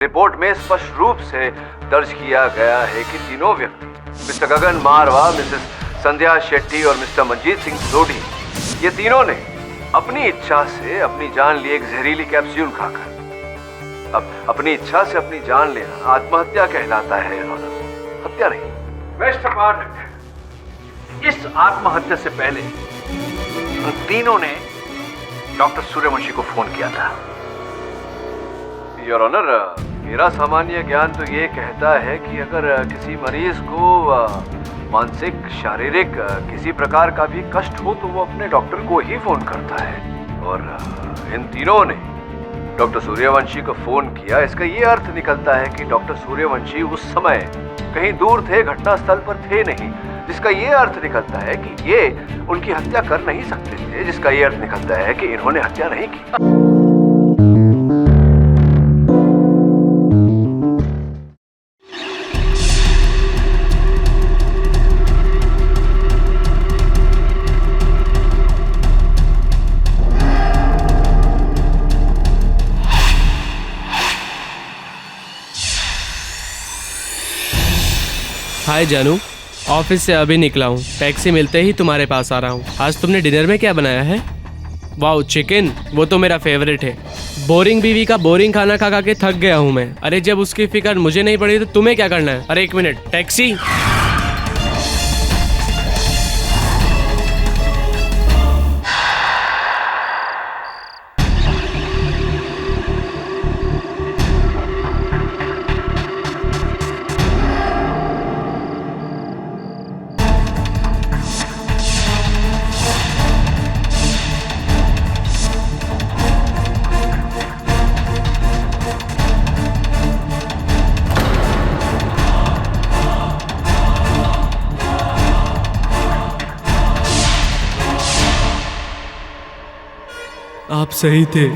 Report में स्पष्ट रूप से दर्ज किया गया है कि तीनों व्यक्ति मिस्टर गगन मारवा, मिसेस संध्या शेट्टी और मिस्टर मंजीत सिंह सोढ़ी, ये तीनों ने अपनी इच्छा से अपनी जान ली एक जहरीली कैप्सूल खाकर। अब अपनी इच्छा से अपनी जान लेना आत्महत्या कहलाता है, हत्या नहीं। मिस्टर पाठक, इस आत्महत्या से पहले उन तीनों ने डॉक्टर सूर्यवंशी को फोन किया था। योर ऑनर, मेरा सामान्य ज्ञान तो ये कहता है कि अगर किसी मरीज को मानसिक, शारीरिक किसी प्रकार का भी कष्ट हो तो वो अपने डॉक्टर को ही फोन करता है। और इन तीनों ने डॉक्टर सूर्यवंशी को फोन किया। इसका ये अर्थ निकलता है कि डॉक्टर सूर्यवंशी उस समय कहीं दूर थे, घटनास्थल पर थे नहीं, जिसका ये अर्थ निकलता है कि ये उनकी हत्या कर नहीं सकते थे, जिसका ये अर्थ निकलता है कि इन्होंने हत्या नहीं की। हाय जानू, ऑफिस से अभी निकला हूँ। टैक्सी मिलते ही तुम्हारे पास आ रहा हूँ। आज तुमने डिनर में क्या बनाया है? वाओ, चिकन, वो तो मेरा फेवरेट है। बोरिंग बीवी का बोरिंग खाना खा खा के थक गया हूँ मैं। अरे जब उसकी फिक्र मुझे नहीं पड़ी तो तुम्हें क्या करना है? अरे एक मिनट, टैक्सी। आप सही थे।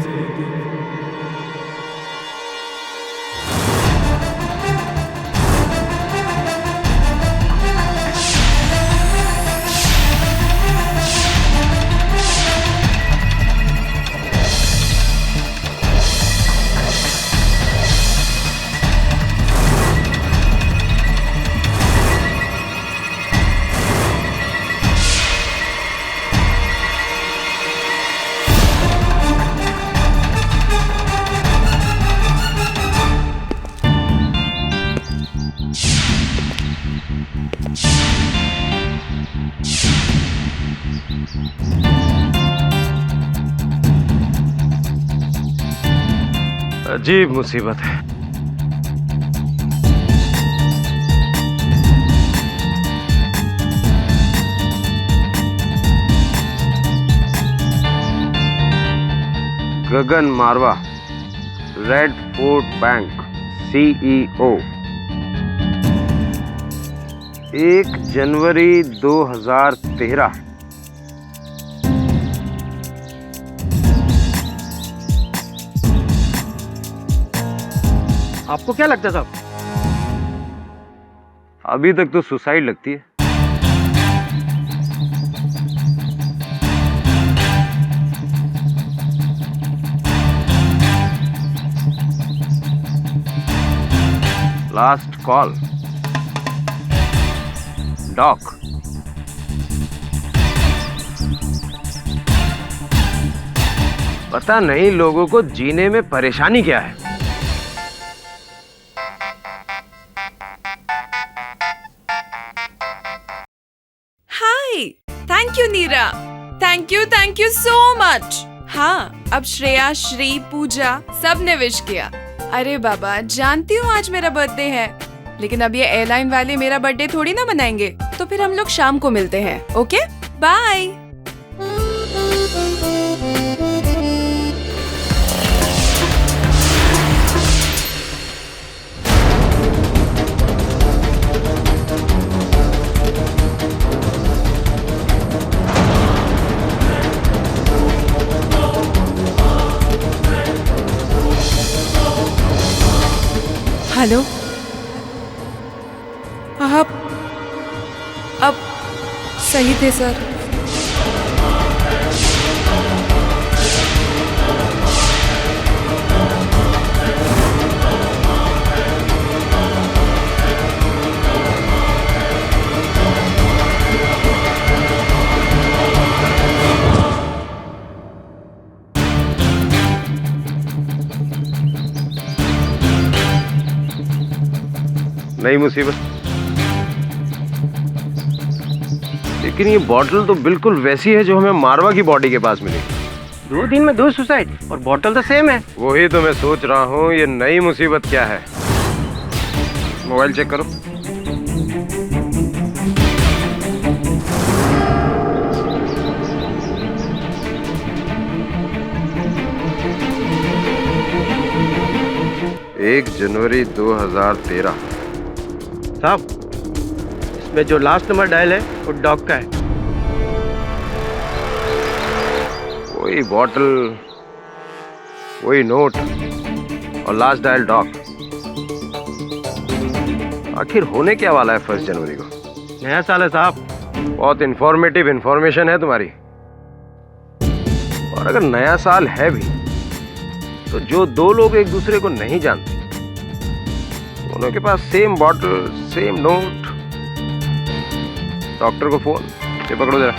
अजीब मुसीबत है। गगन मारवा, रेड फोर्ट बैंक CEO, 1 जनवरी 2013। आपको क्या लगता है साहब? अभी तक तो सुसाइड लगती है। Last call, doc. पता नहीं लोगों को जीने में परेशानी क्या है। Thank you Neera, thank you so much. हाँ, अब श्रेया, श्री, पूजा सब ने विश किया। अरे बाबा, जानती हूँ आज मेरा बर्थडे है, लेकिन अब ये एयरलाइन वाले मेरा बर्थडे थोड़ी ना मनाएंगे, तो फिर हम लोग शाम को मिलते हैं। Okay, bye. हेलो, आप सही थे सर। नई मुसीबत। लेकिन ये बॉटल तो बिल्कुल वैसी है जो हमें मारवा की बॉडी के पास मिली। 2 दिन में 2 सुसाइड और बॉटल तो सेम है। वही तो मैं सोच रहा हूँ, ये नई मुसीबत क्या है। मोबाइल चेक करो। एक जनवरी 2013। साहब, इसमें जो लास्ट नंबर डायल है वो डॉग का है। वही बॉटल, वही नोट और लास्ट डायल डॉग। आखिर होने क्या वाला है 1 जनवरी को? नया साल है साहब। बहुत इंफॉर्मेटिव इंफॉर्मेशन है तुम्हारी। और अगर नया साल है भी तो जो 2 लोग एक दूसरे को नहीं जानते, दोनों के पास same bottle, same note. Doctor को फोन, ये पकड़ो जरा।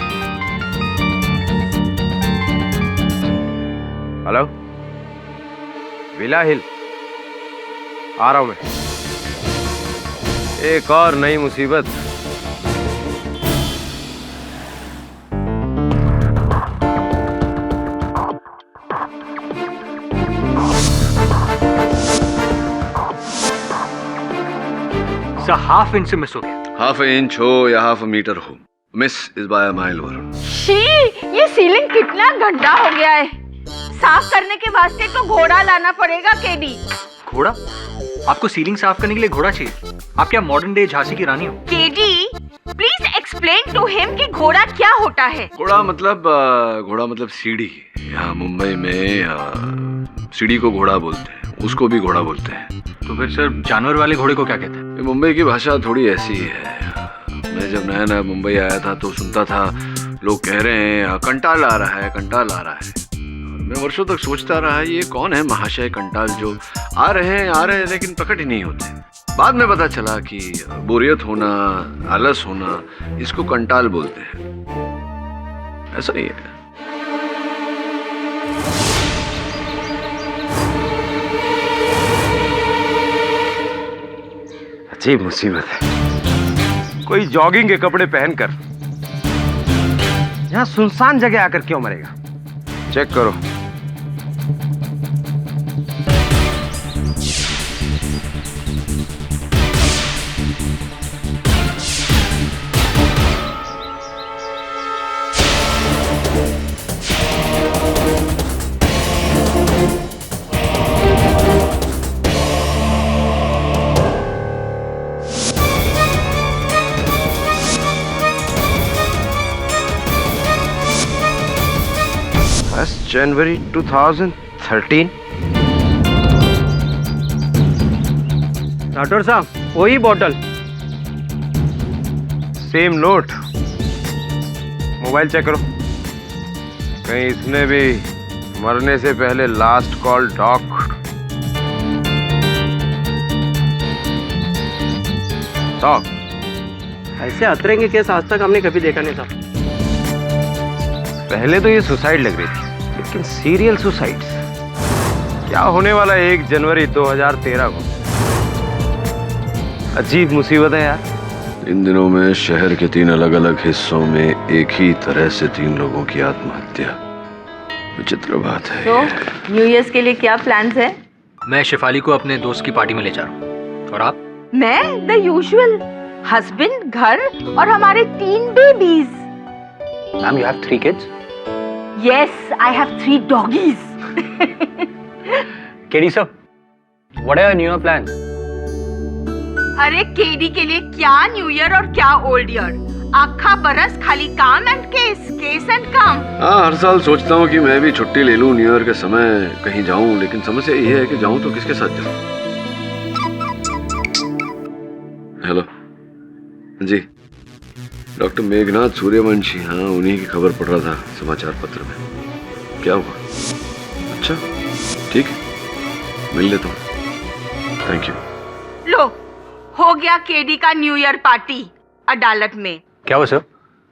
हेलो, विला हिल, आ रहा हूं मैं। एक और नई मुसीबत। सर हाफ इंच से मिस हो गया। हाफ इंच हो या हाफ मीटर हो, miss is by mile Varun. She, ये सीलिंग कितना गंदा हो गया है। साफ करने के वास्ते तो घोड़ा लाना पड़ेगा केडी। घोड़ा? आपको सीलिंग साफ करने के लिए घोड़ा चाहिए? आप क्या मॉडर्न डे झांसी की रानी हो? KD, please explain to him कि घोड़ा क्या होता है। घोड़ा मतलब सीढ़ी। यहाँ मुंबई में सीढ़ी को घोड़ा बोलते हैं, उसको भी घोड़ा बोलते हैं। तो फिर सर जानवर वाले घोड़े को क्या कहते हैं? ये मुंबई की भाषा थोड़ी ऐसी है। मैं जब नया नया मुंबई आया था तो सुनता था लोग कह रहे हैं कंटाल आ रहा है, कंटाल आ रहा है। मैं वर्षों तक सोचता रहा ये कौन है महाशय कंटाल जो आ रहे हैं लेकिन प्रकट ही नहीं होते। बाद में पता चला कि बोरियत होना, आलस होना, इसको कंटाल बोलते हैं। ऐसा ही है। अजीब मुसीबत है। कोई जॉगिंग के कपड़े पहनकर यहाँ सुनसान जगह आकर क्यों मरेगा? चेक करो। जनवरी 2013। डॉक्टर साहब, वही bottle, same note. Mobile check करो। कहीं इसने भी मरने से पहले लास्ट कॉल डॉग। ऐसे अतरे के केस आज तक हमने कभी देखा नहीं था। पहले तो ये सुसाइड लग रही थी, लेकिन सीरियल सुसाइड्स क्या होने वाला है 1 जनवरी 2013 को। अजीब मुसीबत है यार। इन दिनों में शहर के 3 अलग अलग हिस्सों में एक ही तरह से 3 लोगों की आत्महत्या। विचित्र बात है। तो न्यू ईयर के लिए क्या प्लान्स है? मैं शेफाली को अपने दोस्त की पार्टी में ले जा रहा हूँ। और आप? मैं द यूजुअल, हस्बैंड, घर और हमारे 3 babies. Ma'am, you have 3 kids? Yes, I have 3 doggies. KD sir, what are your New Year plans? अरे केडी के लिए क्या न्यू ईयर और क्या ओल्ड ईयर? आखा बरस खाली काम एंड केस, केस एंड काम। हाँ, हर साल सोचता हूँ कि मैं भी छुट्टी ले लूँ, न्यू ईयर के समय कहीं जाऊँ, लेकिन समस्या ये है कि जाऊँ तो किसके साथ जाऊँ। हेलो जी, डॉक्टर मेघनाथ सूर्यवंशी। हाँ, उन्हीं की खबर पढ़ रहा था समाचार पत्र में। क्या हुआ? अच्छा, ठीक है, मिल लेता हूँ। Thank you. लो, हो गया केडी का न्यू ईयर पार्टी अदालत में। क्या हुआ सर?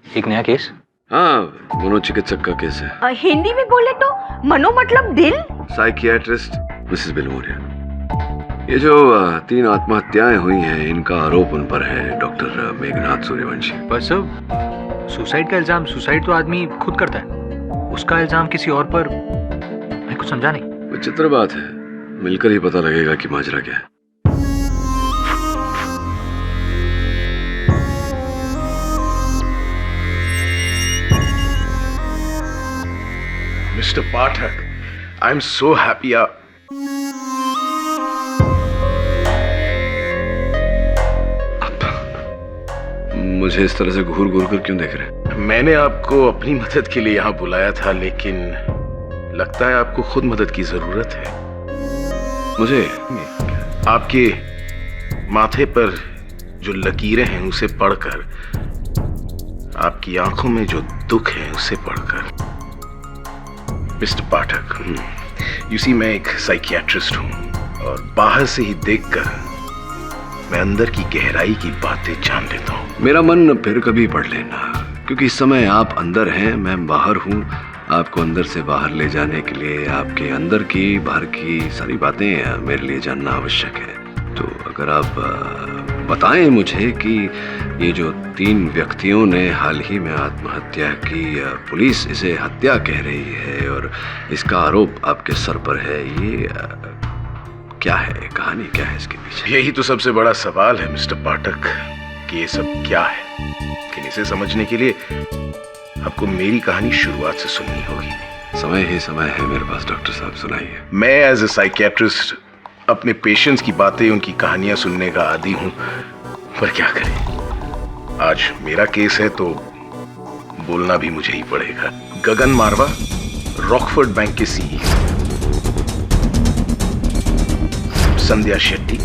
एक नया केस? हाँ, मनोचिकित्सक का केस है। हिंदी में बोले तो मनो मतलब दिल। Psychiatrist Mrs Belmoria. ये जो 3 आत्महत्याएं हुई हैं, इनका आरोप उन पर है डॉक्टर मेघनाथ सूर्यवंशी। पर सर, सुसाइड का इल्जाम सुसाइड तो आदमी खुद करता है, उसका इल्जाम किसी और पर, मैं कुछ समझा नहीं। विचित्र बात है, मिलकर ही पता लगेगा कि माजरा क्या है। Mr. Pathak, I'm so happy. मुझे इस तरह से घूर घूर कर क्यों देख रहे हैं? मैंने आपको अपनी मदद के लिए यहाँ बुलाया था, लेकिन लगता है आपको खुद मदद की जरूरत है। मुझे? आपके माथे पर जो लकीरें हैं उसे पढ़कर, आपकी आंखों में जो दुख है उसे पढ़कर। मिस्टर पाठक, यू सी, मैं एक साइकियाट्रिस्ट हूं और बाहर से ही देखकर मैं अंदर की गहराई की बातें जान लेता हूं। मेरा मन फिर कभी पढ़ लेना, क्योंकि इस समय आप अंदर हैं, मैं बाहर हूं। आपको अंदर से बाहर ले जाने के लिए आपके अंदर की बाहर की सारी बातें मेरे लिए जानना आवश्यक है। तो अगर आप बताएं मुझे कि ये जो 3 व्यक्तियों ने हाल ही में आत्महत्या की, पुलिस इसे हत्या कह रही है और इसका आरोप आपके सर पर है, ये क्या है, कहानी क्या है इसके पीछे? यही तो सबसे बड़ा सवाल है मिस्टर पाठक कि ये सब क्या है। लेकिन इसे समझने के लिए आपको मेरी कहानी शुरुआत से सुननी होगी। समय ही समय है मेरे पास डॉक्टर साहब, सुनाइए। मैं एज ए साइकियाट्रिस्ट अपने पेशेंट्स की बातें, उनकी कहानियां सुनने का आदी हूं, पर क्या करें, आज मेरा केस है तो बोलना भी मुझे ही पड़ेगा। गगन मारवा, रॉकफोर्ड बैंक के CEO. Sandhya Shetty,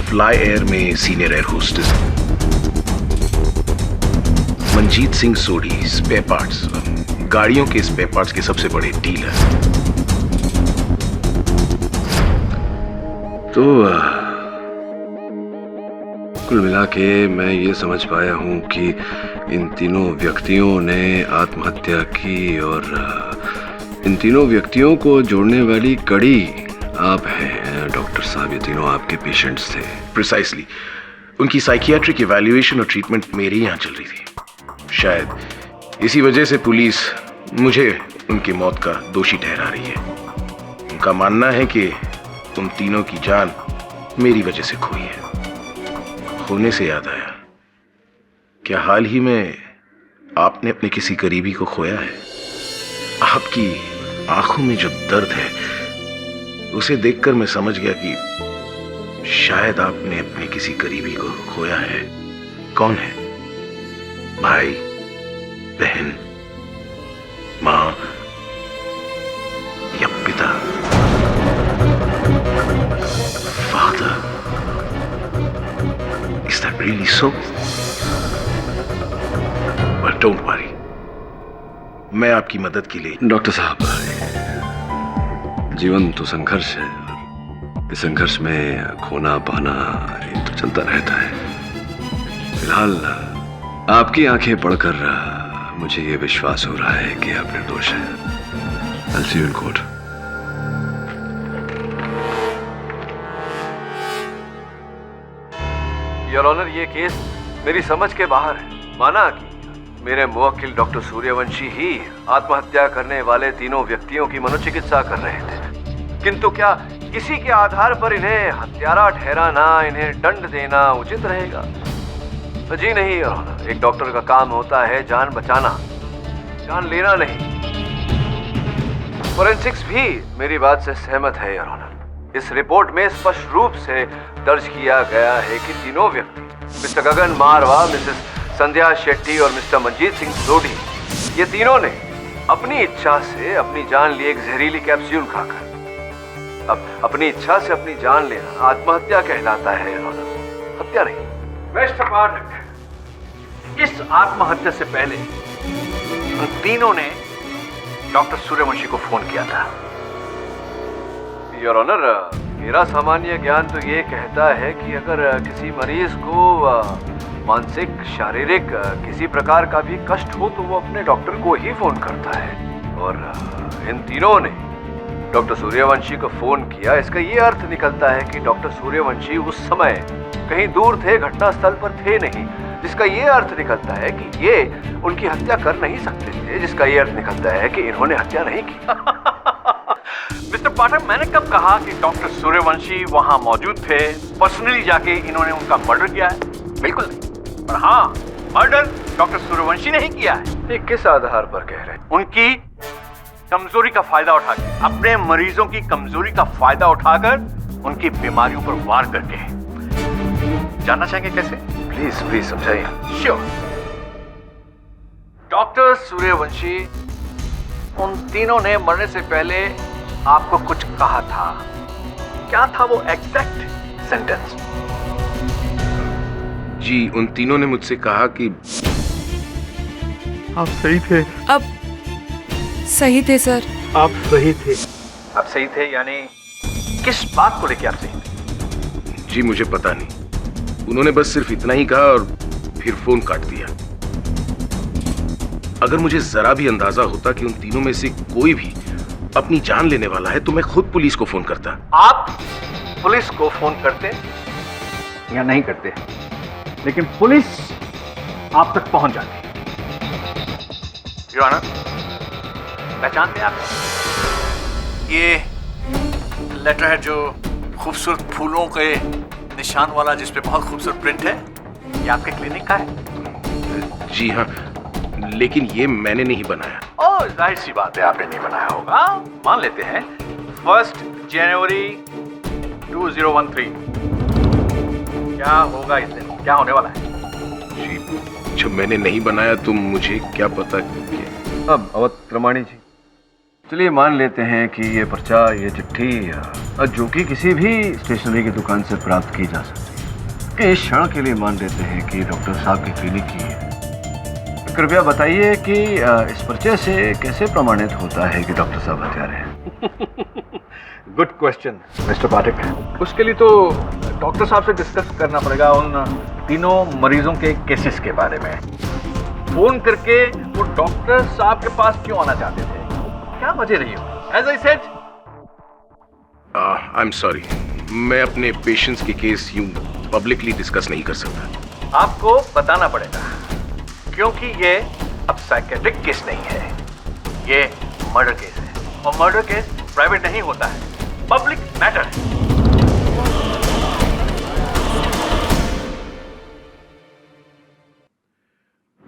fly air में senior air hostess. Manjeet Singh Sodhi, spare parts, गाड़ियों के स्पेयर पार्ट्स के सबसे बड़े डीलर। तो कुल मिला के मैं ये समझ पाया हूं कि इन तीनों व्यक्तियों ने आत्महत्या की और इन तीनों व्यक्तियों को जोड़ने वाली कड़ी आप हैं डॉक्टर साहब। ये तीनों आपके पेशेंट्स थे। प्रिसाइसली। उनकी साइकियाट्रिक इवैल्यूएशन और ट्रीटमेंट मेरे यहाँ चल रही थी। शायद इसी वजह से पुलिस मुझे उनकी मौत का दोषी ठहरा रही है। उनका मानना है कि तुम तीनों की जान मेरी वजह से खोई है। खोने से याद आया, क्या हाल ही में आपने अपने किसी करीबी को खोया है? आपकी आंखों में जो दर्द है उसे देखकर मैं समझ गया कि शायद आपने अपने किसी करीबी को खोया है। कौन है? भाई, बहन, मां या पिता? Father, is that really so? Well, don't worry. मैं आपकी मदद के लिए। डॉक्टर साहब, जीवन तो संघर्ष है, इस संघर्ष में खोना पाना ये तो चलता रहता है। फिलहाल आपकी आंखें पढ़कर मुझे ये विश्वास हो रहा है कि आप निर्दोष हैं। I'll see you in court. Your honour, ये केस मेरी समझ के बाहर है। माना कि मेरे मुवक्किल डॉक्टर सूर्यवंशी ही आत्महत्या करने वाले तीनों व्यक्तियों की मनोचिकित्सा कर रहे थे, किंतु क्या इसी के आधार पर इन्हें हत्यारा ठहराना, इन्हें दंड देना उचित रहेगा? तो जी नहीं योर ऑनर, एक डॉक्टर का काम होता है जान बचाना, जान लेना नहीं। फोरेंसिक्स भी मेरी बात से सहमत है योर ऑनर। इस रिपोर्ट में स्पष्ट रूप से दर्ज किया गया है कि तीनों व्यक्ति, मिस्टर गगन मारवा, मिसेस संध्या शेट्टी और मिस्टर मंजीत सिंह सोढ़ी, ये तीनों ने अपनी इच्छा से अपनी जान ली एक जहरीली कैप्सूल खाकर। अब अपनी इच्छा से अपनी जान लेना आत्महत्या कहलाता है योर ऑनर, हत्या नहीं। मिस्टर पाठक, इस आत्महत्या से पहले उन तीनों ने डॉक्टर सूर्यवंशी को फोन किया था। योर ऑनर, मेरा सामान्य ज्ञान तो ये कहता है कि अगर किसी मरीज को मानसिक, शारीरिक किसी प्रकार का भी कष्ट हो तो वो अपने डॉक्टर को ही फोन करता है। और इन तीनों ने डॉक्टर सूर्यवंशी को फोन किया, इसका ये अर्थ निकलता है कि डॉक्टर सूर्यवंशी उस समय कहीं दूर थे, घटनास्थल पर थे नहीं, जिसका ये अर्थ निकलता है कि ये उनकी हत्या कर नहीं सकते थे, जिसका ये अर्थ निकलता है कि इन्होंने हत्या नहीं की। मिस्टर पाठक, मैंने कब कहा कि डॉक्टर सूर्यवंशी वहां मौजूद थे, पर्सनली जाके इन्होंने उनका मर्डर किया है? बिल्कुल नहीं। पर हाँ, मर्डर डॉक्टर सूर्यवंशी ने ही किया है। ये किस आधार पर कह रहे हैं? उनकी कमजोरी का फायदा उठाकर, अपने मरीजों की कमजोरी का फायदा उठाकर उनकी बीमारियों पर वार करके। जानना चाहेंगे कैसे? प्लीज प्लीज समझाइए। श्योर। डॉक्टर सूर्यवंशी, उन तीनों ने मरने से पहले आपको कुछ कहा था। क्या था वो एग्जैक्ट सेंटेंस? जी, उन तीनों ने मुझसे कहा कि आप सही थे। अब सही थे सर। आप सही थे। आप सही थे यानी किस बात को लेकर आप सही थे? जी मुझे पता नहीं, उन्होंने बस सिर्फ इतना ही कहा और फिर फोन काट दिया। अगर मुझे जरा भी अंदाजा होता कि उन तीनों में से कोई भी अपनी जान लेने वाला है तो मैं खुद पुलिस को फोन करता। आप पुलिस को फोन करते या नहीं करते, लेकिन पुलिस आप तक पहुंच जाती। योर ऑनर, पहचानते हैं आप? ये लेटर है जो खूबसूरत फूलों के निशान वाला, जिसपे बहुत खूबसूरत प्रिंट है। ये आपके क्लिनिक का है? जी हाँ, लेकिन ये मैंने नहीं बनाया। ओह, जाहिर सी बात है आपने नहीं बनाया होगा। मान लेते हैं 1 जनवरी 2013। क्या होगा इस दिन? क्या होने वाला है? जी, जब मैंने नहीं बनाया तो मुझे क्या पता कि... अब अवध प्रमाणी जी, चलिए मान लेते हैं कि ये पर्चा, ये चिट्ठी जो कि किसी भी स्टेशनरी की दुकान से प्राप्त की जा सकती है, इस क्षण के लिए मान लेते हैं कि डॉक्टर साहब की क्लिनिक की है। कृपया बताइए कि इस पर्चे से कैसे प्रमाणित होता है कि डॉक्टर साहब हत्यारे हैं? गुड क्वेश्चन मिस्टर पाठक। उसके लिए तो डॉक्टर साहब से डिस्कस करना पड़ेगा उन तीनों मरीजों के केसेस के बारे में। फोन करके वो डॉक्टर साहब के पास क्यों आना चाहते थे? क्या वजह रही हो? As I said, I am sorry, मैं अपने पेशेंट्स के केस यूं पब्लिकली डिस्कस नहीं कर सकता। आपको बताना पड़ेगा, क्योंकि ये अब साइकेट्रिक केस नहीं है, ये मर्डर केस है। और मर्डर केस प्राइवेट नहीं होता है, पब्लिक मैटर है।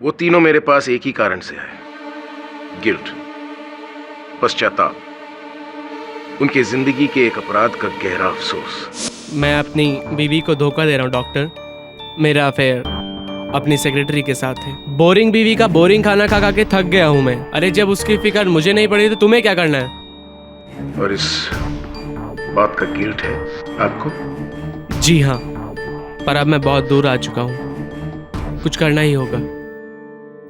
वो तीनों मेरे पास एक ही कारण से आए, गिल्ट, पश्चाताप, उनके जिंदगी के एक अपराध का गहरा अफसोस। मैं अपनी बीवी को धोखा दे रहा हूँ डॉक्टर। मेरा अफेयर अपनी सेक्रेटरी के साथ है। बोरिंग बीवी का बोरिंग खाना खा खा के थक गया हूँ मैं। अरे जब उसकी फिक्र मुझे नहीं पड़ी तो तुम्हें क्या करना है? और इस बात का गिल्ट है आपको? जी हाँ, पर अब मैं बहुत दूर आ चुका हूँ, कुछ करना ही होगा।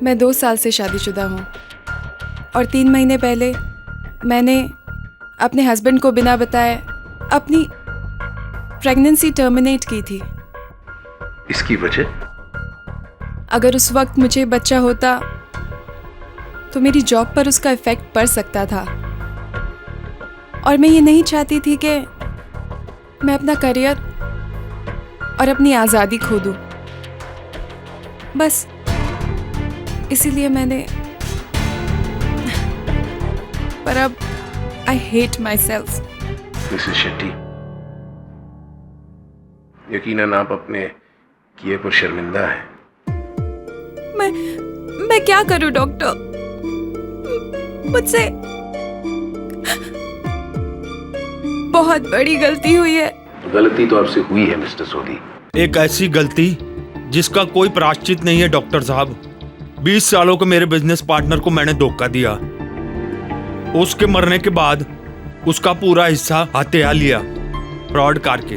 मैं 2 साल से शादीशुदा हूँ और 3 महीने पहले मैंने अपने हस्बैंड को बिना बताए अपनी प्रेगनेंसी टर्मिनेट की थी। इसकी वजह? अगर उस वक्त मुझे बच्चा होता तो मेरी जॉब पर उसका इफेक्ट पड़ सकता था और मैं ये नहीं चाहती थी कि मैं अपना करियर और अपनी आज़ादी खो दूं। बस इसीलिए मैंने, पर अब I hate my self. Mrs Shetty, यकीनन आप अपने किए पर शर्मिंदा हैं। मैं क्या करूं डॉक्टर? मुझसे बहुत बड़ी गलती हुई है। गलती तो आपसे हुई है मिस्टर सोधी। एक ऐसी गलती जिसका कोई प्रायश्चित नहीं है डॉक्टर साहब। 20 सालों के मेरे बिजनेस पार्टनर को मैंने धोखा दिया। उसके मरने के बाद उसका पूरा हिस्सा हत्या लिया फ्रॉड करके।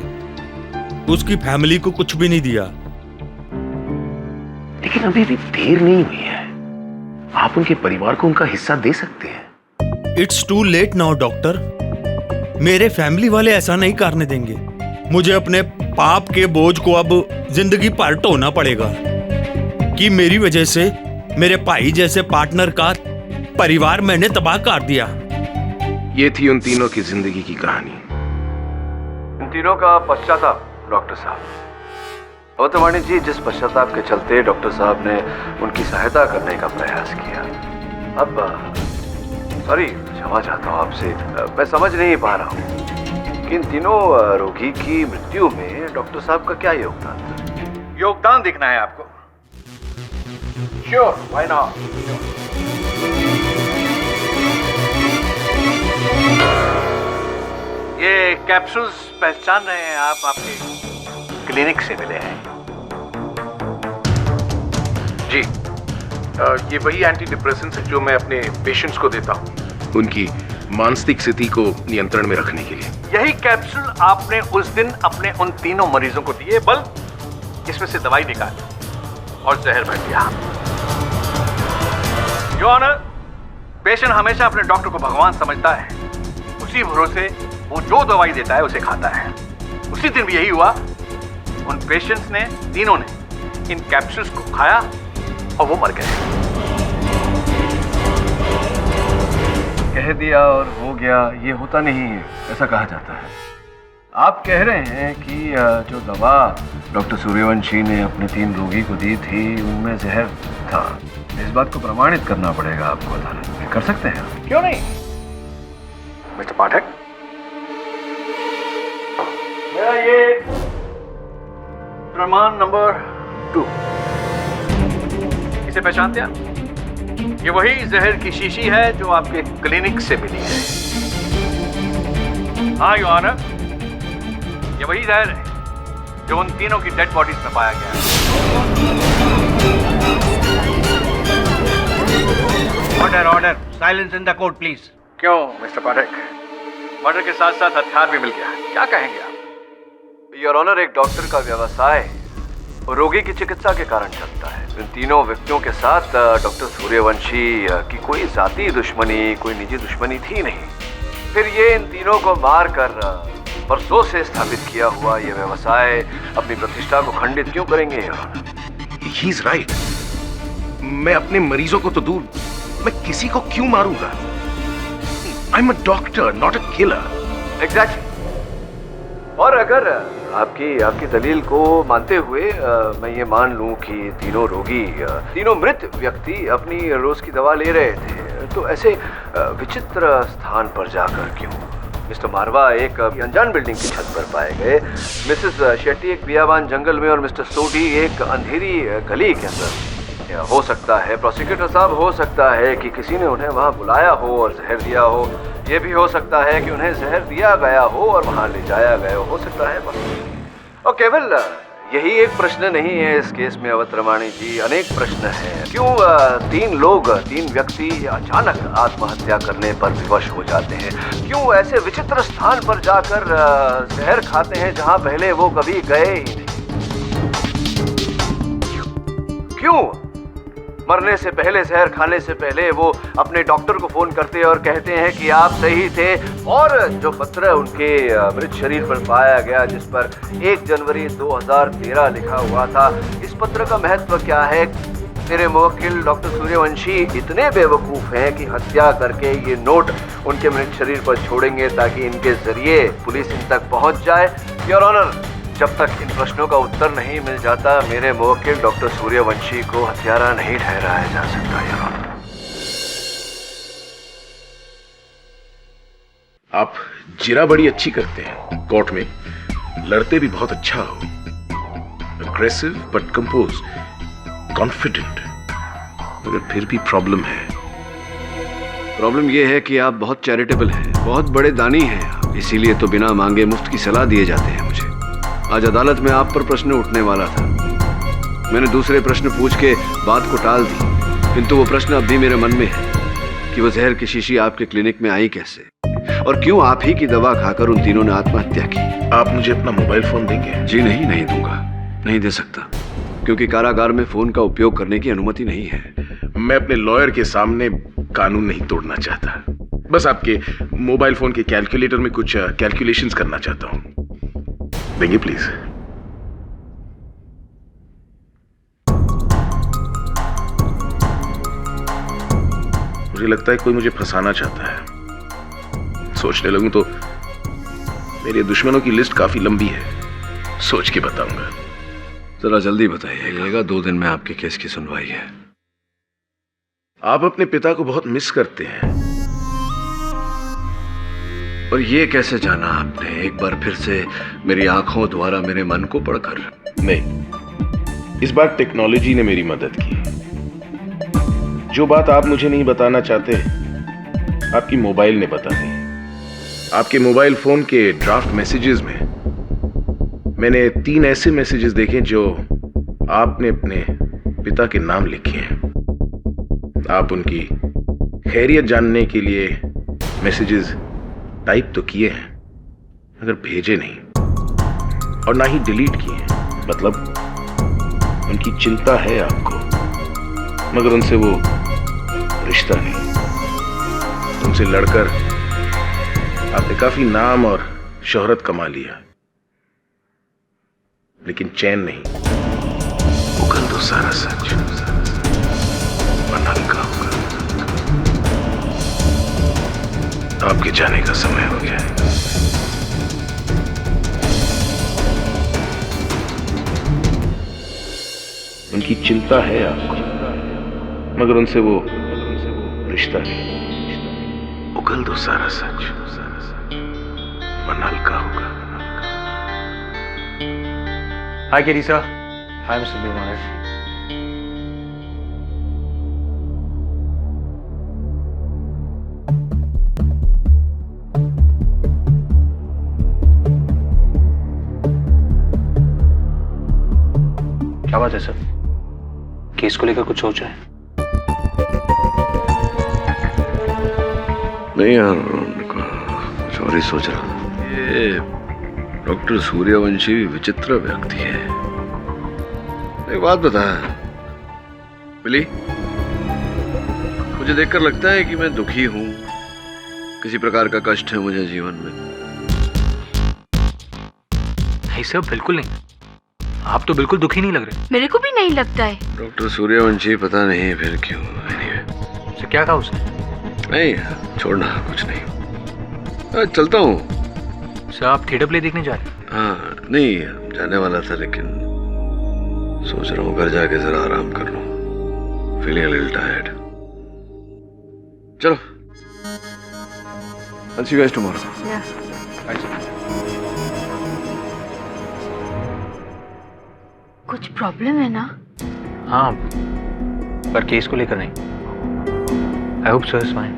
उसकी फैमिली को कुछ भी नहीं दिया। लेकिन अभी भी देर नहीं हुई है, आप उनके परिवार को उनका हिस्सा दे सकते हैं। It's too late now doctor. मेरे फैमिली वाले ऐसा नहीं करने देंगे। मुझे अपने पाप के बोझ को अब जिंदगी भर ढोना पड़ेगा कि मेरी वजह से मेरे भाई जैसे पार्टनर का परिवार मैंने तबाह कर दिया। ये थी उन तीनों की जिंदगी की कहानी। इन तीनों का पश्चाताप डॉक्टर साहब। अवतवाणी जी, जिस पश्चाताप के चलते डॉक्टर साहब ने उनकी सहायता करने का प्रयास किया। अब सॉरी, क्षमा चाहता हूँ आपसे, मैं समझ नहीं पा रहा हूँ कि इन तीनों रोगी की मृत्यु में डॉक्टर साहब का क्या योगदान था? योगदान देखना है आपको? Sure, why not. ये कैप्सूल्स पहचान रहे हैं आप? आपके क्लिनिक से मिले हैं। जी, ये वही एंटी डिप्रेसेंट्स है जो मैं अपने पेशेंट्स को देता हूँ, उनकी मानसिक स्थिति को नियंत्रण में रखने के लिए। यही कैप्सूल आपने उस दिन अपने उन तीनों मरीजों को दिए, बल इसमें से दवाई निकाली और जहर भर दिया। योर ऑनर, पेशेंट हमेशा अपने डॉक्टर को भगवान समझता है। उसी भरोसे वो जो दवाई देता है उसे खाता है। उसी दिन भी यही हुआ। उन पेशेंट्स ने, तीनों ने इन कैप्सूल्स को खाया और वो मर गए। कह दिया और हो गया, ये होता नहीं है, ऐसा कहा जाता है। आप कह रहे हैं कि जो दवा डॉक्टर सूर्यवंशी ने अपने 3 रोगी को दी थी उनमें जहर था। इस बात को प्रमाणित करना पड़ेगा आपको अदालत में। कर सकते हैं? क्यों नहीं मिस्टर पाठक? मेरा ये प्रमाण नंबर 2। इसे पहचानते हैं? ये वही जहर की शीशी है जो आपके क्लिनिक से मिली है। हाँ योर ऑनर, ये वही जहर है जो उन तीनों की डेड बॉडीज में पाया गया है। Order order, silence in the court please. क्यों मिस्टर पाठक, मर्डर के साथ साथ हथियार भी मिल गया, क्या कहेंगे आप? योर ऑनर, एक डॉक्टर का व्यवसाय रोगी की चिकित्सा के कारण चलता है। इन तीनों व्यक्तियों के साथ डॉक्टर सूर्यवंशी की कोई जाति दुश्मनी, कोई निजी दुश्मनी थी नहीं। फिर ये इन तीनों को मार कर बरसों से स्थापित किया हुआ ये व्यवसाय अपनी प्रतिष्ठा को खंडित क्यों करेंगे your honour? He is right. मैं अपने मरीजों को तो दूर, मैं किसी को क्यों मारूंगा? I am a doctor, not a killer. Exactly. और अगर आपकी दलील को मानते हुए मैं ये मान लूं कि तीनों रोगी, तीनों मृत व्यक्ति अपनी रोज की दवा ले रहे थे, तो ऐसे विचित्र स्थान पर जाकर क्यों? मिस्टर मारवा एक अनजान बिल्डिंग की छत पर पाए गए, मिसेस शेट्टी एक बियाबान जंगल में और मिस्टर सोडी एक अंधेरी गली के अंदर। हो सकता है प्रोसिक्यूटर साहब, हो सकता है कि किसी ने उन्हें वहां बुलाया हो और जहर दिया हो। ये भी हो सकता है कि उन्हें जहर दिया गया हो और वहां ले जाया गया हो सकता है। और केवल यही एक प्रश्न नहीं है इस केस में अवतरमाणी जी, अनेक प्रश्न हैं। क्यों 3 व्यक्ति अचानक आत्महत्या करने पर विवश हो जाते हैं? क्यों ऐसे विचित्र स्थान पर जाकर जहर खाते हैं जहां पहले वो कभी गए ही नहीं? क्यों मरने से पहले, जहर खाने से पहले वो अपने डॉक्टर को फोन करते और कहते हैं कि आप सही थे? और जो पत्र उनके मृत शरीर पर पाया गया, जिस पर 1 जनवरी 2013 लिखा हुआ था, इस पत्र का महत्व क्या है? मेरे मुवक्किल डॉक्टर सूर्यवंशी इतने बेवकूफ हैं कि हत्या करके ये नोट उनके मृत शरीर पर छोड़ेंगे ताकि इनके जरिए पुलिस इन तक पहुंच जाए। योर ऑनर, जब तक इन प्रश्नों का उत्तर नहीं मिल जाता, मेरे मुवक्किल डॉक्टर सूर्यवंशी को हत्यारा नहीं ठहराया जा सकता। योर ऑनर, आप जिरा बड़ी अच्छी करते हैं, कोर्ट में लड़ते भी बहुत अच्छा हो। Aggressive but compose, confident. मगर फिर भी प्रॉब्लम है। प्रॉब्लम यह है कि आप बहुत चैरिटेबल हैं, बहुत बड़े दानी हैं आप, इसीलिए तो बिना मांगे मुफ्त की सलाह दिए जाते हैं मुझे। आज अदालत में आप पर प्रश्न उठने वाला था, मैंने दूसरे प्रश्न पूछ के बात को टाल दी, किंतु वो प्रश्न अब भी मेरे मन में है कि वो जहर की शीशी आपके क्लिनिक में आई कैसे, और क्यों आप ही की दवा खाकर उन तीनों ने आत्महत्या की। आप मुझे अपना मोबाइल फोन देंगे? जी नहीं दूंगा, नहीं दे सकता, क्योंकि कारागार में फोन का उपयोग करने की अनुमति नहीं है। मैं अपने लॉयर के सामने कानून नहीं तोड़ना चाहता, बस आपके मोबाइल फोन के कैलकुलेटर में कुछ कैलकुलेशंस करना चाहता हूं। देंगे प्लीज? मुझे लगता है कोई मुझे फंसाना चाहता है। सोचने लगूं तो मेरे दुश्मनों की लिस्ट काफी लंबी है। सोच के बताऊंगा। जरा जल्दी बताइएगा, 2 दिन में आपके केस की सुनवाई है। आप अपने पिता को बहुत मिस करते हैं। और ये कैसे जाना आपने, एक बार फिर से मेरी आंखों द्वारा मेरे मन को पढ़कर? नहीं, इस बार टेक्नोलॉजी ने मेरी मदद की। जो बात आप मुझे नहीं बताना चाहते, आपकी मोबाइल ने बता दी। आपके मोबाइल फोन के ड्राफ्ट मैसेजेस में मैंने 3 ऐसे मैसेजेस देखे जो आपने अपने पिता के नाम लिखे हैं। आप उनकी खैरियत जानने के लिए मैसेजेस टाइप तो किए हैं, मगर भेजे नहीं और ना ही डिलीट किए हैं। मतलब उनकी चिंता है आपको, मगर उनसे वो रिश्ता नहीं। उनसे लड़कर आपने काफी नाम और शोहरत कमा लिया, लेकिन चैन नहीं। उगल दो सारा सच, वरना हल्का होगा। आपके जाने का समय हो गया है। उनकी चिंता है आपको, मगर उनसे वो रिश्ता नहीं। उगल दो सारा सच, वरना हल्का होगा। Hi, Katie sir. Hi, Mr. Bhimanath. क्या बात है सर? केस को लेकर कुछ सोचा है? नहीं यार, कुछ और ही सोच रहा। ये डॉक्टर सूर्यवंशी भी विचित्र व्यक्ति है। एक बात बता बिली, मुझे देखकर लगता है कि मैं दुखी हूं, किसी प्रकार का कष्ट है मुझे जीवन में। नहीं सर, बिल्कुल नहीं। आप तो बिल्कुल दुखी नहीं लग रहे। मेरे को भी नहीं लगता है। डॉक्टर सूर्यवंशी पता नहीं फिर क्यों। सर क्या कहा उसने? नहीं छोड़ना, कुछ नहीं। चलता हूँ। सर आप थिएटर प्ले देखने जा रहे हैं? हाँ नहीं, जाने वाला था, लेकिन सोच रहा हूँ घर जाके जरा आराम कर लूँ। Feeling a little tired. चलो, I'll see you guys tomorrow. कुछ प्रॉब्लम है ना? हाँ, पर केस को लेकर नहीं। I hope sir is fine.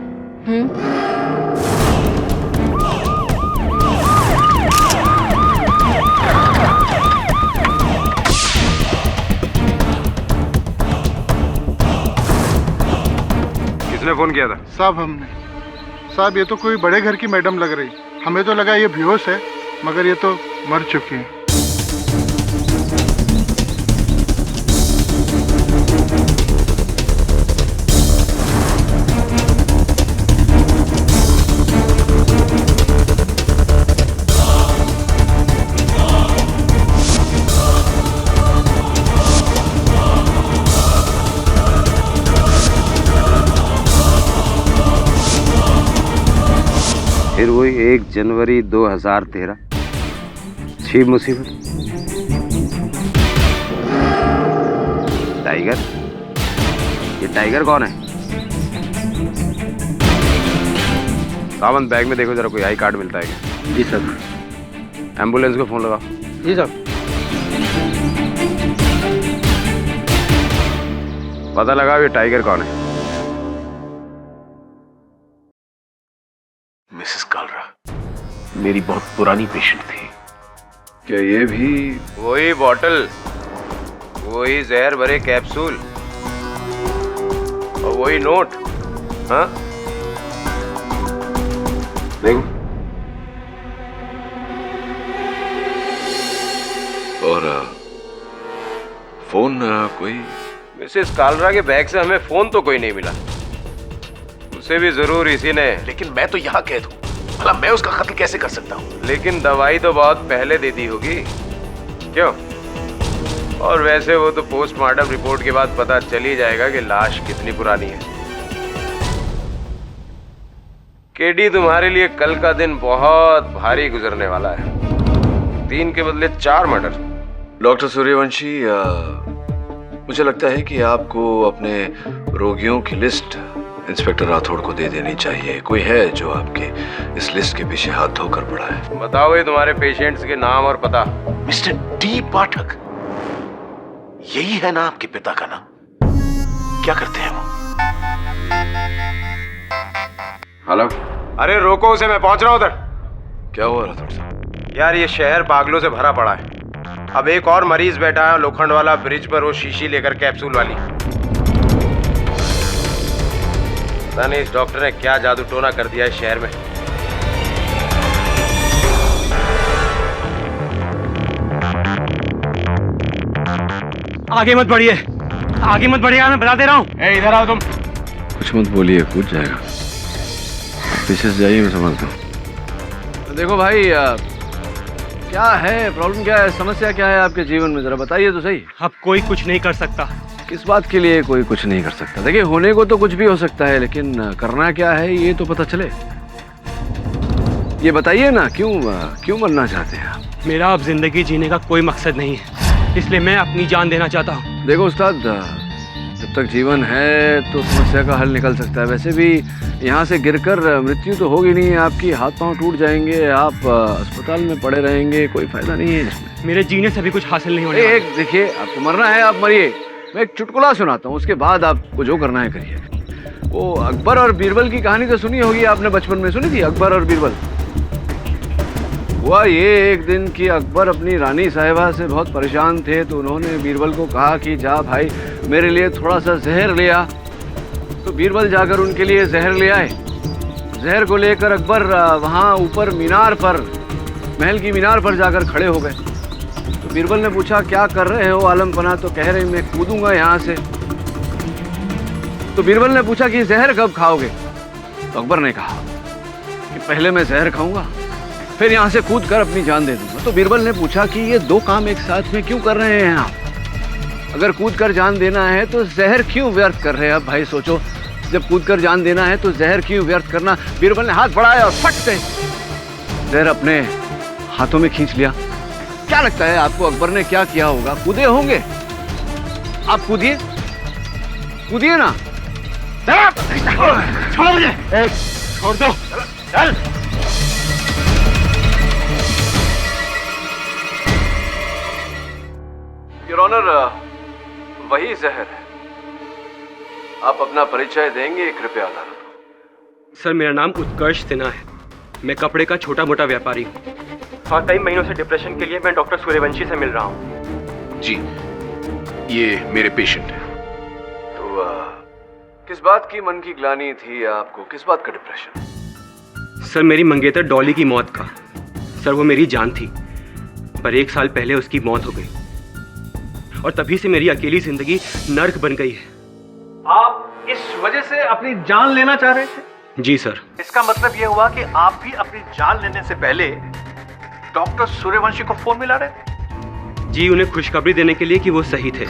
किसने फोन किया था? साहब हमने। साहब ये तो कोई बड़े घर की मैडम लग रही। हमें तो लगा ये बेहोश है, मगर ये तो मर चुकी है। फिर वही 1 जनवरी 2013 छिप मुसीबत। टाइगर? ये टाइगर कौन है? सावंत, बैग में देखो जरा, कोई आई कार्ड मिलता है क्या? जी सर। एम्बुलेंस को फोन लगाओ। जी सर। पता लगाओ ये टाइगर कौन है। मिसेस कालरा मेरी बहुत पुरानी पेशेंट थी। क्या ये भी वही बॉटल, वही जहर भरे कैप्सूल और वही नोट? हाँ देखो। और फोन कोई? मिसेस कालरा के बैग से हमें फोन तो कोई नहीं मिला। उसे भी जरूर इसी ने। लेकिन मैं तो यहाँ कैद हूँ, भला मैं उसका कत्ल कैसे कर सकता हूँ? लेकिन दवाई तो बहुत पहले दे दी होगी, क्यों? और वैसे वो तो पोस्टमार्टम रिपोर्ट के बाद पता चल ही जाएगा कि लाश कितनी पुरानी है। केडी, तुम्हारे लिए कल का दिन बहुत भारी गुजरने वाला है। 3 के बदले 4 मर्डर। डॉक्टर सूर्यवंशी, मुझे लगता है कि आपको अपने रोगियों की लिस्ट इंस्पेक्टर राठौड़ को दे देनी चाहिए। कोई है जो आपके इस लिस्ट के पीछे हाथ धोकर पड़ा है? बताओ ये तुम्हारे पेशेंट्स के नाम और पता। मिस्टर डी पाठक, यही है ना आपके पिता का नाम? क्या करते हैं वो? हेलो। अरे रोको उसे, मैं पहुंच रहा हूं उधर। क्या हुआ राठौड़ साहब? यार ये शहर पागलों से भरा पड़ा है। अब एक और मरीज बैठा है लोखंड वाला ब्रिज पर, वो शीशी लेकर कैप्सूल वाली। पता नहीं इस डॉक्टर ने क्या जादू टोना कर दिया है शहर में। आगे मत बढ़िए, आगे मत बढ़िए, मैं बता दे रहा हूँ। इधर आओ तुम। कुछ मत बोलिए, कूद जाएगा। पीछे से जाइए, मैं समझता हूँ। देखो भाई, क्या है प्रॉब्लम, क्या है समस्या, क्या है आपके जीवन में, जरा बताइए तो सही। अब कोई कुछ नहीं कर सकता। किस बात के लिए कोई कुछ नहीं कर सकता? देखिए, होने को तो कुछ भी हो सकता है, लेकिन करना क्या है ये तो पता चले। ये बताइए ना, क्यों मरना चाहते हैं आप? मेरा अब जिंदगी जीने का कोई मकसद नहीं है, इसलिए मैं अपनी जान देना चाहता हूँ। देखो उस्ताद, जब तक जीवन है तो समस्या का हल निकल सकता है। वैसे भी यहाँ से गिरकर मृत्यु तो होगी नहीं आपकी, हाथ पांव टूट जाएंगे, आप अस्पताल में पड़े रहेंगे, कोई फायदा नहीं है इसमें। मेरे जीने से भी कुछ हासिल नहीं होने। एक देखिए, आपको मरना है आप मरिए। मैं एक चुटकुला सुनाता हूँ, उसके बाद आपको जो करना है करिए। वो अकबर और बीरबल की कहानी तो सुनी होगी आपने, बचपन में सुनी थी, अकबर और बीरबल। हुआ ये एक दिन कि अकबर अपनी रानी साहिबा से बहुत परेशान थे, तो उन्होंने बीरबल को कहा कि जा भाई मेरे लिए थोड़ा सा जहर ले आ। तो बीरबल जाकर उनके लिए जहर ले आए। जहर को लेकर अकबर वहाँ ऊपर मीनार पर, महल की मीनार पर जाकर खड़े हो गए। तो बीरबल ने पूछा क्या कर रहे हो आलमपना? तो कह रहे मैं कूदूंगा यहाँ से। तो बीरबल ने पूछा कि जहर कब खाओगे? तो अकबर ने कहा कि पहले मैं जहर खाऊंगा, फिर यहाँ से कूद कर अपनी जान दे दूंगा। तो बीरबल ने पूछा कि ये 2 काम एक साथ में क्यों कर रहे हैं आप? अगर कूद कर जान देना है तो जहर क्यों व्यर्थ कर रहे हैं? अब भाई सोचो, जब कूद कर जान देना है तो जहर क्यों व्यर्थ करना? बीरबल ने हाथ बढ़ाया और फट से जहर अपने हाथों में खींच लिया। क्या लगता है आपको अकबर ने क्या किया होगा? कूदे होंगे? आप कूदिए, कूदिए ना। छोड़ो मुझे, छोड़ दो, चल। योर ऑनर, वही जहर है। आप अपना परिचय देंगे कृपया अदालत? सर, मेरा नाम उत्कर्ष सिन्हा है। मैं कपड़े का छोटा मोटा व्यापारी हूँ। हाँ, कई महीनों से डिप्रेशन के लिए मैं डॉक्टर सूर्यवंशी से मिल रहा हूँ। जी, ये मेरे पेशेंट हैं। तो किस बात की मन की ग्लानि थी आपको? किस बात का डिप्रेशन? सर, मेरी मंगेतर डॉली की मौत का। सर, वो मेरी जान थी, पर 1 साल पहले उसकी मौत हो गई और तभी से मेरी अकेली जिंदगी नर्क बन गई है। आप इस वजह से अपनी जान लेना चाह रहे थे? जी सर। इसका मतलब यह हुआ कि आप भी अपनी जान लेने से पहले डॉक्टर सूर्यवंशी को फोन मिला रहे थे? जी, उन्हें खुशखबरी देने के लिए कि वो सही थे।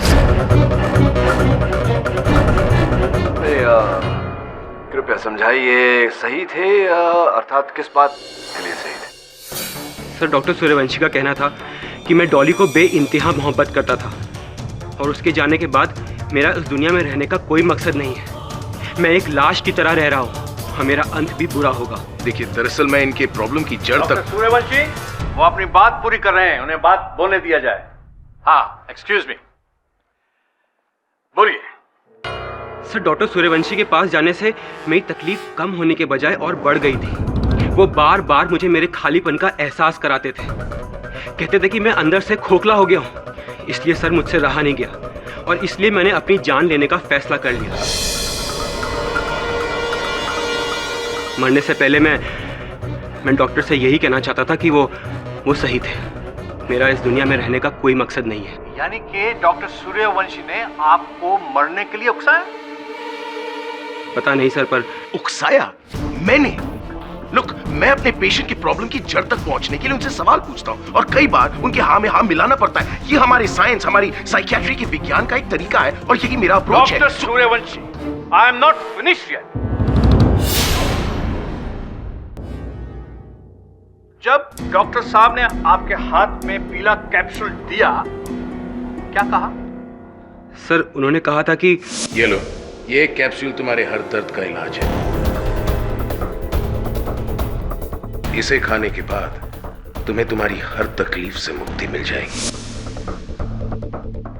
कृपया समझाइए, सही थे अर्थात किस बात के लिए सही थे? सर, डॉक्टर सूर्यवंशी का कहना था कि मैं डॉली को बेइंतहा मोहब्बत करता था और उसके जाने के बाद मेरा इस दुनिया में रहने का कोई मकसद नहीं है। मैं एक लाश की तरह रह रहा हूँ और मेरा अंत भी बुरा होगा। देखिए, दरअसल मैं इनके प्रॉब्लम की जड़ तक। सूर्यवंशी, वो अपनी बात पूरी कर रहे हैं, उन्हें बात बोलने दिया जाए। हाँ, एक्सक्यूज मी, बोलिए। सर, डॉक्टर सूर्यवंशी के पास जाने से मेरी तकलीफ कम होने के बजाय और बढ़ गई थी। वो बार बार मुझे मेरे खालीपन का एहसास कराते थे। कहते थे कि मैं अंदर से खोखला हो गया हूँ। इसलिए सर, मुझसे रहा नहीं गया और इसलिए मैंने अपनी जान लेने का फैसला कर लिया। मरने से पहले मैं डॉक्टर से यही कहना चाहता था कि वो सही थे। मेरा इस दुनिया में रहने का कोई मकसद नहीं है। यानी कि डॉक्टर सूर्यवंशी ने आपको मरने के लिए उकसाया? पता नहीं सर, पर उकसाया मैंने? लुक, मैं अपने पेशेंट की प्रॉब्लम की जड़ तक पहुंचने के लिए उनसे सवाल पूछता हूं और कई बार उनके हाँ में हाँ मिलाना पड़ता है। ये हमारे साइंस, हमारी साइकियाट्री के विज्ञान का एक तरीका है और यही मेरा अप्रोच है। Doctor Suryavanshi, I am not finished yet. जब डॉक्टर साहब ने आपके हाथ में पीला कैप्सूल दिया, क्या कहा? सर उन्होंने कहा था कि ये लो, ये कैप्सूल तुम्हारे हर दर्द का इलाज है। इसे खाने के बाद तुम्हें तुम्हारी हर तकलीफ से मुक्ति मिल जाएगी।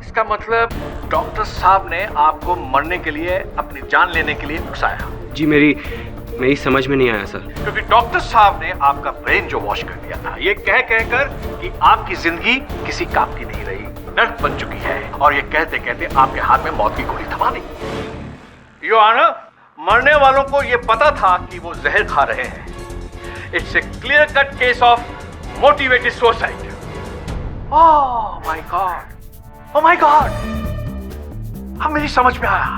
इसका मतलब डॉक्टर साहब ने आपको मरने के लिए, अपनी जान लेने के लिए उकसाया। जी मेरी समझ में नहीं आया सर। क्योंकि डॉक्टर साहब ने आपका ब्रेन जो वॉश कर दिया था, ये कह कहकर कि आपकी जिंदगी किसी काम की नहीं रही, नर्क बन चुकी है, और ये कहते कहते आपके हाथ में मौत की गोली थमा दी। योर ऑनर, मरने वालों को ये पता था कि वो जहर खा रहे हैं। It's a clear cut case of motivated suicide. Oh my God, oh my God, अब मेरी समझ में आया।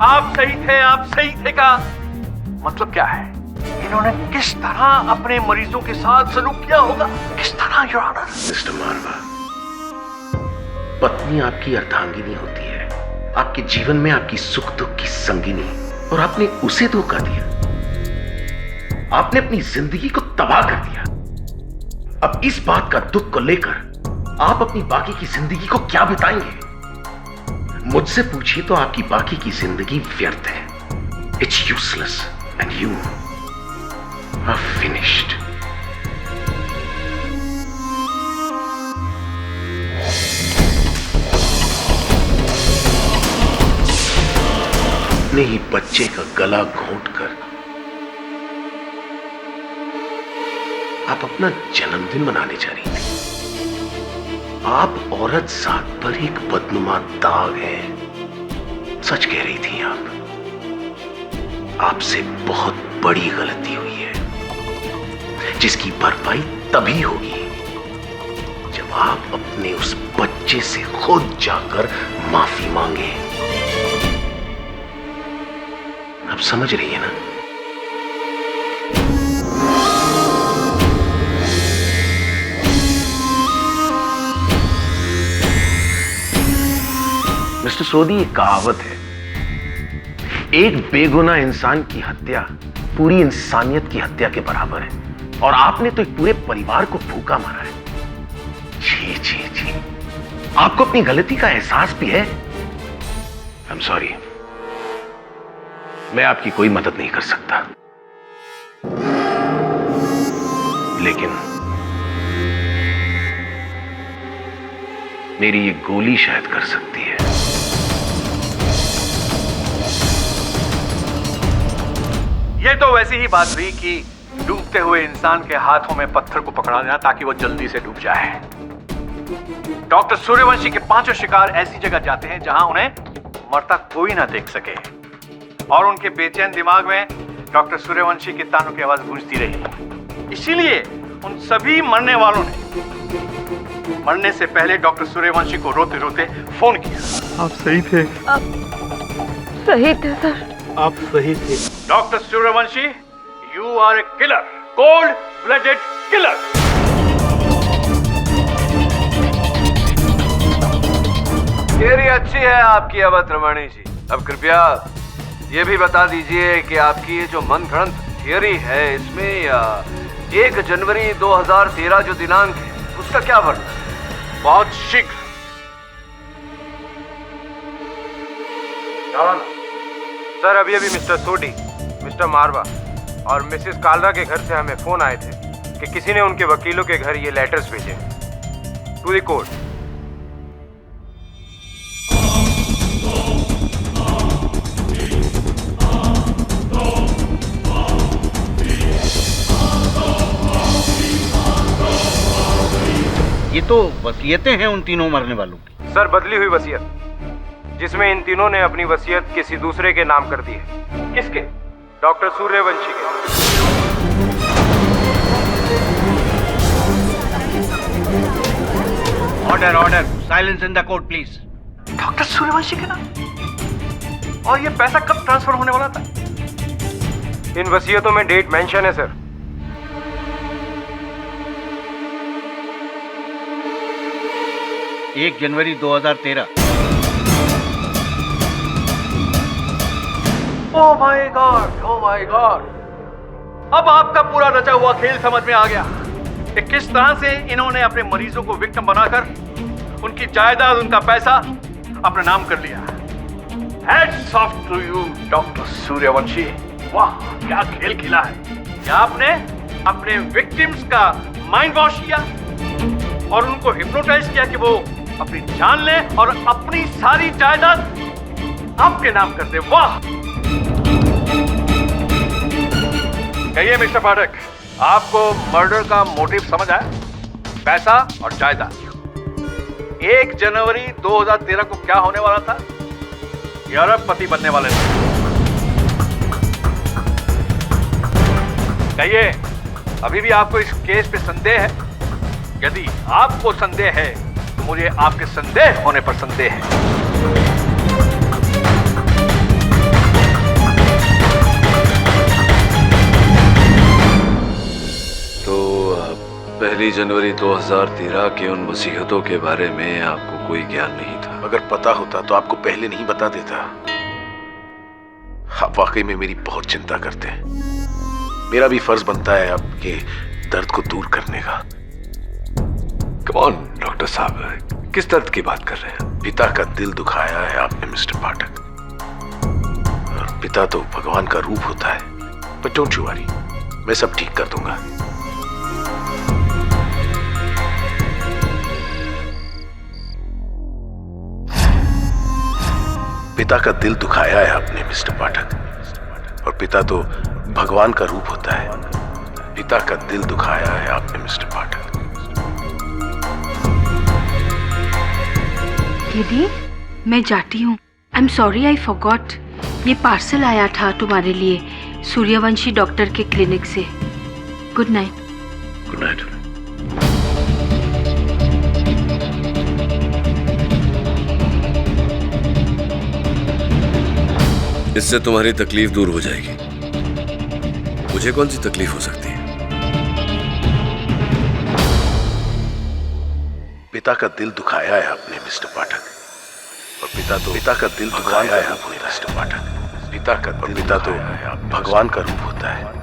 आप सही थे का मतलब क्या है? इन्होंने किस तरह अपने मरीजों के साथ सलूक किया होगा, किस तरह? योर ऑनर, मिस्टर मारवा, पत्नी आपकी अर्धांगिनी होती है, आपके जीवन में आपकी सुख दुख की संगिनी, और आपने उसे धोखा दिया। आपने अपनी जिंदगी को तबाह कर दिया। अब इस बात का दुख को लेकर आप अपनी बाकी की जिंदगी को क्या बिताएंगे? मुझसे पूछिए तो आपकी बाकी की जिंदगी व्यर्थ है। It's useless and you are finished. अपने ही बच्चे का गला घोंटकर आप अपना जन्मदिन मनाने जा रही थी। आप औरत जात पर एक बदनुमा दाग है। सच कह रही थी आप। आपसे बहुत बड़ी गलती हुई है, जिसकी भरपाई तभी होगी जब आप अपने उस बच्चे से खुद जाकर माफी मांगे। आप समझ रही है ना? मिस्टर सोदी, एक कहावत है, एक बेगुनाह इंसान की हत्या पूरी इंसानियत की हत्या के बराबर है, और आपने तो एक पूरे परिवार को भूखा मारा है। जी जी जी, आपको अपनी गलती का एहसास भी है। आई एम सॉरी, मैं आपकी कोई मदद नहीं कर सकता, लेकिन मेरी ये गोली शायद कर सकती है। ये तो वैसी ही बात हुई कि डूबते हुए इंसान के हाथों में पत्थर को पकड़ा देना ताकि वो जल्दी से डूब जाए। डॉक्टर सूर्यवंशी के पांचों शिकार ऐसी जगह जाते हैं जहां उन्हें मरता कोई ना देख सके, और उनके बेचैन दिमाग में डॉक्टर सूर्यवंशी के तानों की आवाज गूंजती रही। इसीलिए उन सभी मरने वालों ने मरने से पहले डॉक्टर सूर्यवंशी को रोते रोते फोन किया। आप सही थे। सही थे सर। आप सही थे। Doctor Suryavanshi, you are a killer, cold blooded killer. Theory अच्छी है आपकी अवध रमणी जी। अब कृपया ये भी बता दीजिए कि आपकी ये जो मनगढ़ंत थियरी है, इसमें 1 जनवरी 2013 जो दिनांक है, उसका क्या वर्णन है? बहुत शीघ्र। सर, अभी मिस्टर सोडी, मिस्टर मारवा और मिसेस कालरा के घर से हमें फोन आए थे कि किसी ने उनके वकीलों के घर ये लेटर्स भेजे टू द कोर्ट। ये तो वसीयतें हैं उन तीनों मरने वालों की। सर, बदली हुई वसीयत, जिसमें इन तीनों ने अपनी वसीयत किसी दूसरे के नाम कर दी है। किसके? डॉक्टर सूर्यवंशी के। Order order, silence in the court please. Doctor Suryavanshi के नाम? और ये पैसा कब ट्रांसफर होने वाला था? इन वसीयतों में डेट मेंशन है sir. 1 January 2013। Oh my God, oh my God, अब आपका पूरा रचा हुआ खेल समझ में आ गया। कि किस तरह से इन्होंने अपने मरीजों को विक्टिम बनाकर उनकी जायदाद, उनका पैसा अपने नाम कर लिया। Hats off to you, doctor Suryavanshi. वाह, क्या खेल खेला है। क्या आपने अपने विक्टिम्स का माइंड वॉश किया और उनको हिप्नोटाइज किया कि वो अपनी जान ले और अपनी सारी जायदाद आपके नाम कर दे। वाह। कहिए मिस्टर पाठक, आपको मर्डर का मोटिव समझ आया? पैसा और जायदाद। 1 जनवरी 2013 को क्या होने वाला था? ये अरबपति बनने वाले थे। कहिए, अभी भी आपको इस केस पे संदेह है? यदि आपको संदेह है तो मुझे आपके संदेह होने पर संदेह है। तो 1 जनवरी 2013 के उन वसीयतों के बारे में आपको कोई ज्ञान नहीं था? अगर पता होता तो आपको पहले नहीं बता देता। आप वाकई में मेरी बहुत चिंता करते हैं। मेरा भी फर्ज बनता है आपके दर्द को दूर करने का। कौन डॉक्टर साहब, किस दर्द की बात कर रहे हैं? पिता का दिल दुखाया है आपने मिस्टर पाठक। और पिता तो भगवान का रूप होता है। बट डोंट यू वरी, मैं सब ठीक कर दूंगा। पिता का दिल दुखाया है आपने मिस्टर पाठक, और पिता तो भगवान का रूप होता है। पिता का दिल दुखाया है आपने मिस्टर पाठक। दीदी, मैं जाती हूँ। I am sorry, I forgot. ये पार्सल आया था तुम्हारे लिए सूर्यवंशी डॉक्टर के क्लिनिक से। Good night. Good night. इससे तुम्हारी तकलीफ दूर हो जाएगी। मुझे कौन सी तकलीफ हो सकती है? पिता का दिल दुखाया है आपने मिस्टर पाठक, और पिता का दिल दुखाया है आपने मिस्टर पाठक। पिता तो भगवान का रूप होता है।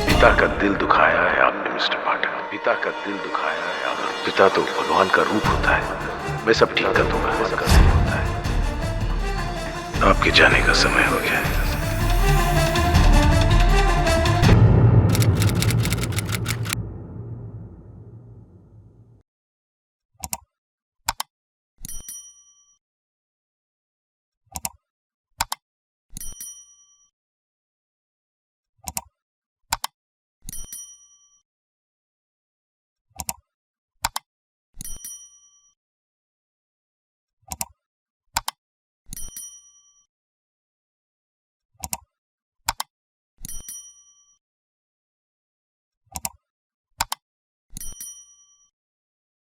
पिता का दिल दुखाया है आपने मिस्टर पाठक। पिता का दिल दुखाया है आपने। पिता तो भगवान का रूप होता है। मैं सब ठीक कर दूंगा। आपके जाने का समय हो गया है।